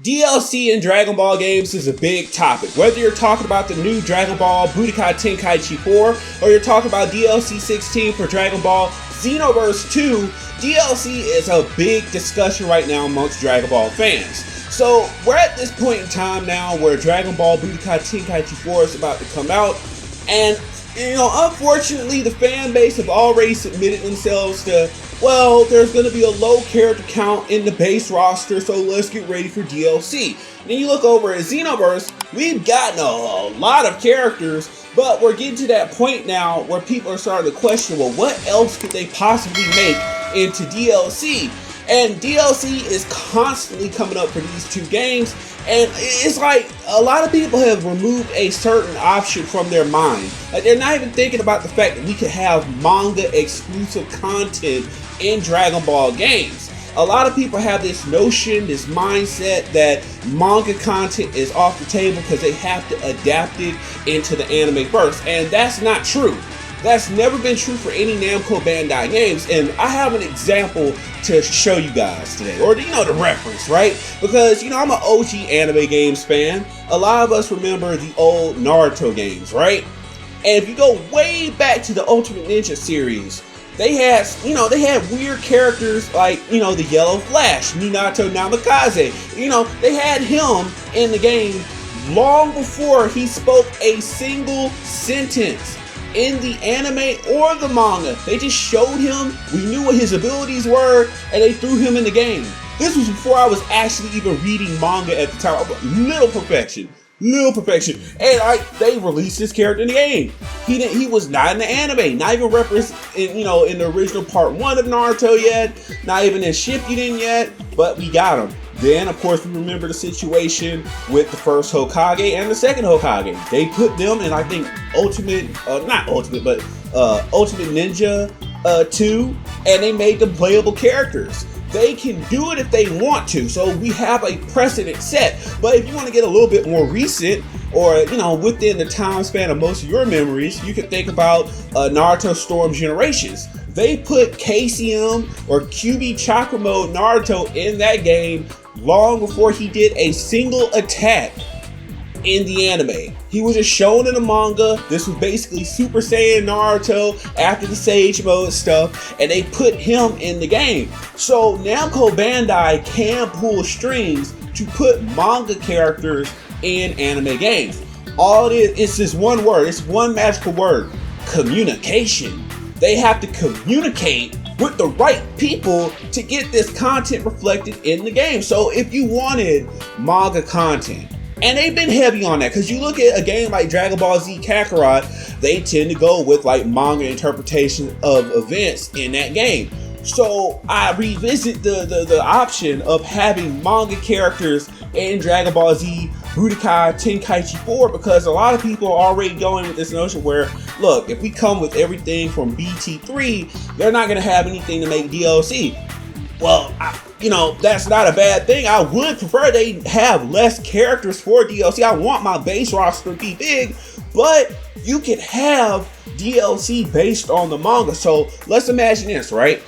DLC in Dragon Ball games is a big topic. Whether you're talking about the new Dragon Ball Budokai Tenkaichi 4 or you're talking about DLC 16 for Dragon Ball Xenoverse 2, DLC is a big discussion right now amongst Dragon Ball fans. So we're at this point in time now where Dragon Ball Budokai Tenkaichi 4 is about to come out, and unfortunately the fan base have already submitted themselves to, well, there's going to be a low character count in the base roster, so let's get ready for DLC. And then you look over at Xenoverse, we've gotten a lot of characters, but we're getting to that point now where people are starting to question, well, what else could they possibly make into DLC? And DLC is constantly coming up for these two games, and it's like a lot of people have removed a certain option from their mind. Like, they're not even thinking about the fact that we could have manga exclusive content in Dragon Ball games. A lot of people have this notion, this mindset that manga content is off the table because they have to adapt it into the anime first, and that's not true. That's never been true for any Namco Bandai games, and I have an example to show you guys today, or the reference, right? Because I'm an OG anime games fan. A lot of us remember the old Naruto games, right? And if you go way back to the Ultimate Ninja series, they had weird characters like the Yellow Flash, Minato Namikaze. They had him in the game long before he spoke a single sentence in the anime or the manga. They just showed him, we knew what his abilities were, and they threw him in the game. This was before I was actually even reading manga at the time. Little perfection. And they released this character in the game. He was not in the anime, not even in the original part 1 of Naruto yet, not even in Shippuden yet, but we got him. Then, of course, we remember the situation with the first Hokage and the second Hokage. They put them in, I think, Ultimate Ninja 2, and they made them playable characters. They can do it if they want to, so we have a precedent set. But if you want to get a little bit more recent, or within the time span of most of your memories, you can think about Naruto Storm Generations. They put KCM or QB Chakra Mode Naruto in that game long before he did a single attack in the anime. He was just shown in the manga. This was basically Super Saiyan Naruto after the Sage Mode stuff, and they put him in the game. So Namco Bandai can pull strings to put manga characters in anime games. All it is just one word. It's one magical word: communication. They have to communicate with the right people to get this content reflected in the game. So if you wanted manga content, and they've been heavy on that, because you look at a game like Dragon Ball Z Kakarot, they tend to go with like manga interpretation of events in that game. So I revisit the option of having manga characters in Dragon Ball Z Budokai Tenkaichi 4, because a lot of people are already going with this notion where, look, if we come with everything from BT3, they're not going to have anything to make DLC. Well, that's not a bad thing. I would prefer they have less characters for DLC. I want my base roster to be big, but you can have DLC based on the manga. So let's imagine this, right?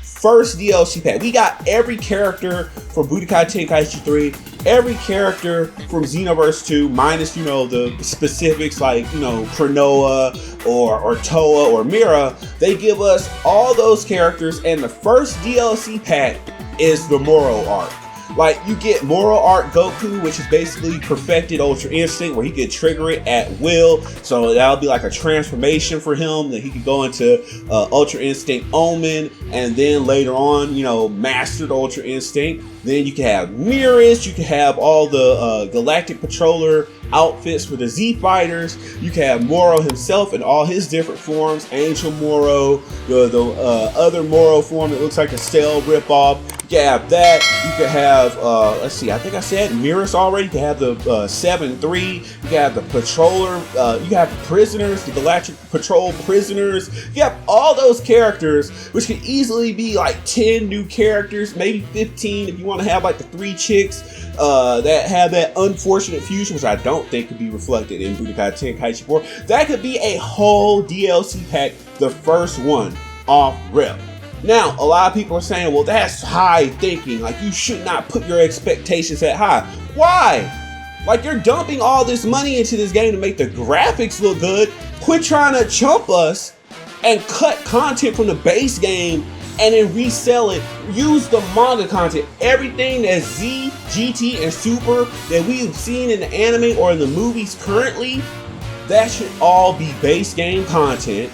First DLC pack, we got every character from Budokai Tenkaichi 3, every character from Xenoverse 2, minus the specifics like Kranoa or Toa or Mira. They give us all those characters, and the first DLC pack is the Moro arc. Like, you get Moro Arc Goku, which is basically perfected Ultra Instinct, where he can trigger it at will. So that'll be like a transformation for him, that he can go into Ultra Instinct Omen, and then later on, mastered Ultra Instinct. Then you can have Mirrors, you can have all the Galactic Patroller outfits for the Z Fighters. You can have Moro himself in all his different forms, Angel Moro, the other Moro form that looks like a Cell ripoff. You can have that. You can have, let's see, I think I said Mirrors already. You can have the 7-3. You can have the Patroller. You can have the Prisoners, the Galactic Patrol Prisoners. You have all those characters, which could easily be like 10 new characters, maybe 15 if you want to have like the 3 chicks that have that unfortunate fusion, which I don't think could be reflected in Budokai Tenkaichi 4. That could be a whole DLC pack, the first one off rip. Now, a lot of people are saying, well, that's high thinking. Like, you should not put your expectations that high. Why? Like, you're dumping all this money into this game to make the graphics look good. Quit trying to chump us and cut content from the base game and then resell it. Use the manga content. Everything that's Z, GT, and Super that we've seen in the anime or in the movies currently, that should all be base game content.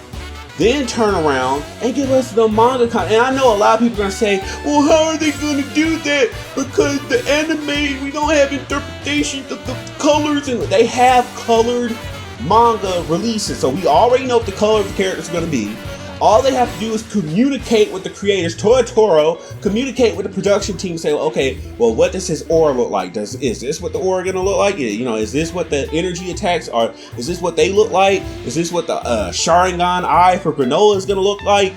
Then turn around and give us the manga content. And I know a lot of people are going to say, well, how are they going to do that? Because the anime, we don't have interpretations of the colors. And they have colored manga releases. So we already know what the color of the characters are going to be. All they have to do is communicate with the creators, Toro, communicate with the production team, say, well, okay, well, what does his aura look like? Is this what the aura gonna look like? You know, is this what the energy attacks are? Is this what they look like? Is this what the Sharingan eye for Granola is gonna look like?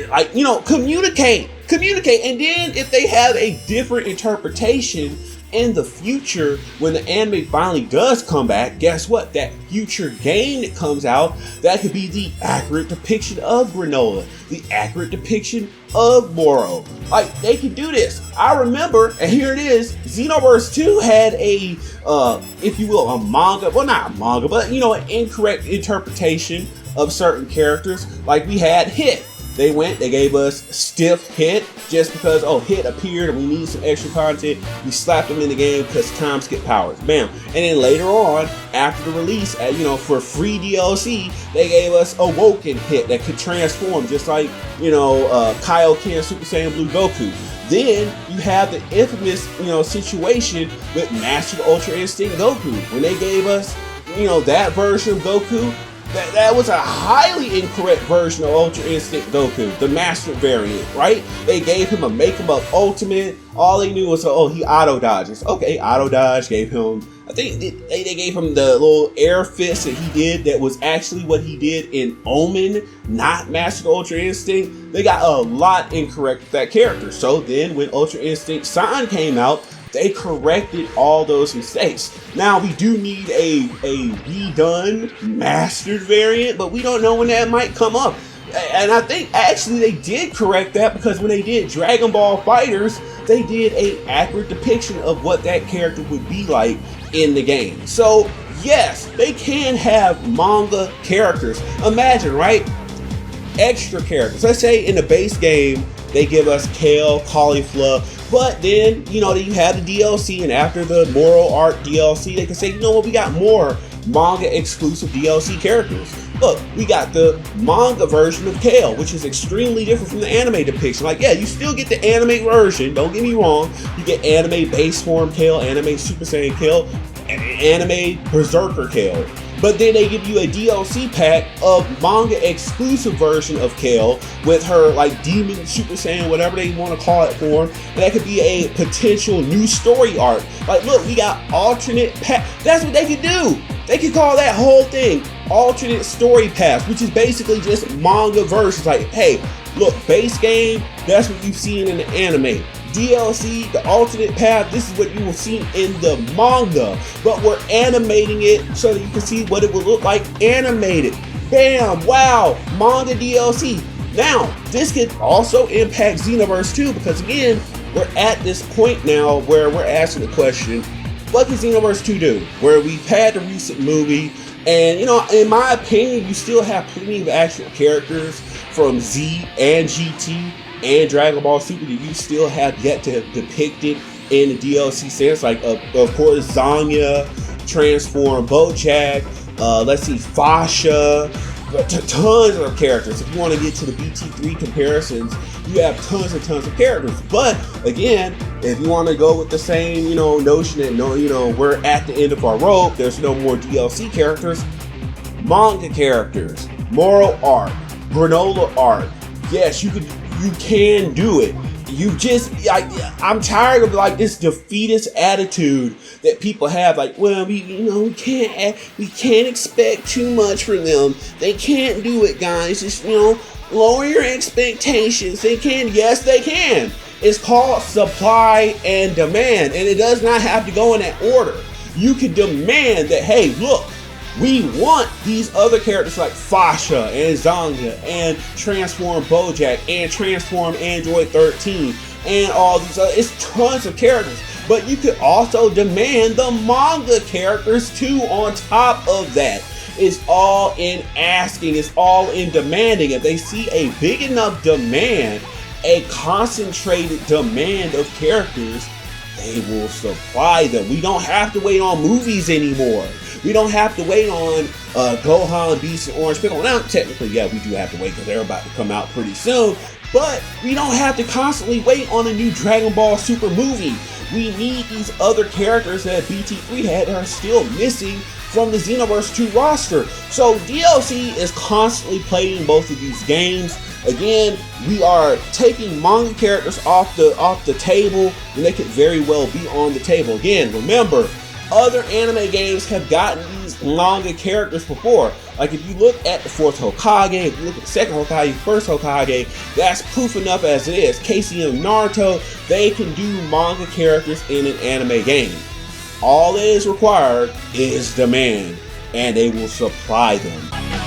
Like, you know, communicate. And then if they have a different interpretation in the future, when the anime finally does come back, guess what? That future game that comes out, that could be the accurate depiction of Granola, the accurate depiction of Moro. Like, they can do this. I remember, and here it is, Xenoverse 2 had a, if you will, a manga, well, not a manga, but, you know, an incorrect interpretation of certain characters. Like, we had Hit. They gave us Stiff Hit just because, oh, Hit appeared and we need some extra content. We slapped him in the game because time skip powers. Bam. And then later on, after the release, you know, for free DLC, they gave us Awoken Hit that could transform just like, you know, Kaioken Super Saiyan Blue Goku. Then you have the infamous, you know, situation with Master Ultra Instinct Goku. When they gave us, you know, that version of Goku, that was a highly incorrect version of Ultra Instinct Goku, the master variant, right? They gave him a make him up ultimate. All they knew was, oh, he auto dodges. Okay, auto dodge, gave him, I think they gave him the little air fist that he did that was actually what he did in Omen, not Master Ultra Instinct. They got a lot incorrect with that character. So then when Ultra Instinct Sign came out, they corrected all those mistakes. Now we do need a redone mastered variant, but we don't know when that might come up. And I think actually they did correct that, because when they did Dragon Ball Fighters, they did an accurate depiction of what that character would be like in the game. So yes, they can have manga characters. Imagine, right? Extra characters. Let's say in the base game, they give us Kale, Caulifla, but then, you know, you have the DLC, and after the Moral Art DLC, they can say, you know what, we got more manga exclusive DLC characters. Look, we got the manga version of Kale, which is extremely different from the anime depiction. Like, yeah, you still get the anime version, don't get me wrong. You get anime base form Kale, anime Super Saiyan Kale, anime Berserker Kale. But then they give you a DLC pack of manga exclusive version of Kale with her like Demon Super Saiyan, whatever they want to call it form. That could be a potential new story arc. Like, look, we got alternate path. That's what they could do. They could call that whole thing alternate story paths, which is basically just manga versions. Like, hey, look, base game, that's what you've seen in the anime. DLC, the alternate path, this is what you will see in the manga, but we're animating it so that you can see what it will look like animated. Bam! Wow! Manga DLC. Now, this could also impact Xenoverse 2, because again, we're at this point now where we're asking the question, what can Xenoverse 2 do? Where we've had the recent movie, and you know, in my opinion, you still have plenty of actual characters from Z and GT and Dragon Ball Super that you still have yet to depict it in the DLC sense. Like, of course, Zanya, Transform, Bojack, let's see, Fasha, tons of characters. If you want to get to the BT3 comparisons, you have tons and tons of characters. But again, if you want to go with the same, you know, notion that, no, you know, we're at the end of our rope, there's no more DLC characters, manga characters, moral arc, granola arc. Yes, you can do it. You just, I'm tired of like this defeatist attitude that people have. Like, well, we can't expect too much from them. They can't do it, guys. Just, you know, lower your expectations. They can. Yes, they can. It's called supply and demand, and it does not have to go in that order. You can demand that, hey, look, We want these other characters like Fasha and Zanga and Transform Bojack and Transform Android 13 and all these other, it's tons of characters. But you could also demand the manga characters too on top of that. It's all in asking, it's all in demanding. If they see a big enough demand, a concentrated demand of characters, they will supply them. We don't have to wait on movies anymore. We don't have to wait on Gohan, Beast, and Orange Pickle. Now, technically, yeah, we do have to wait because they're about to come out pretty soon. But we don't have to constantly wait on a new Dragon Ball Super movie. We need these other characters that BT3 had that are still missing from the Xenoverse 2 roster. So DLC is constantly playing both of these games. Again, we are taking manga characters off the table when they could very well be on the table. Again, remember, other anime games have gotten these manga characters before. Like if you look at the 4th Hokage, if you look at the 2nd Hokage, 1st Hokage, that's proof enough as it is. Casey and Naruto, they can do manga characters in an anime game. All that is required is demand, and they will supply them.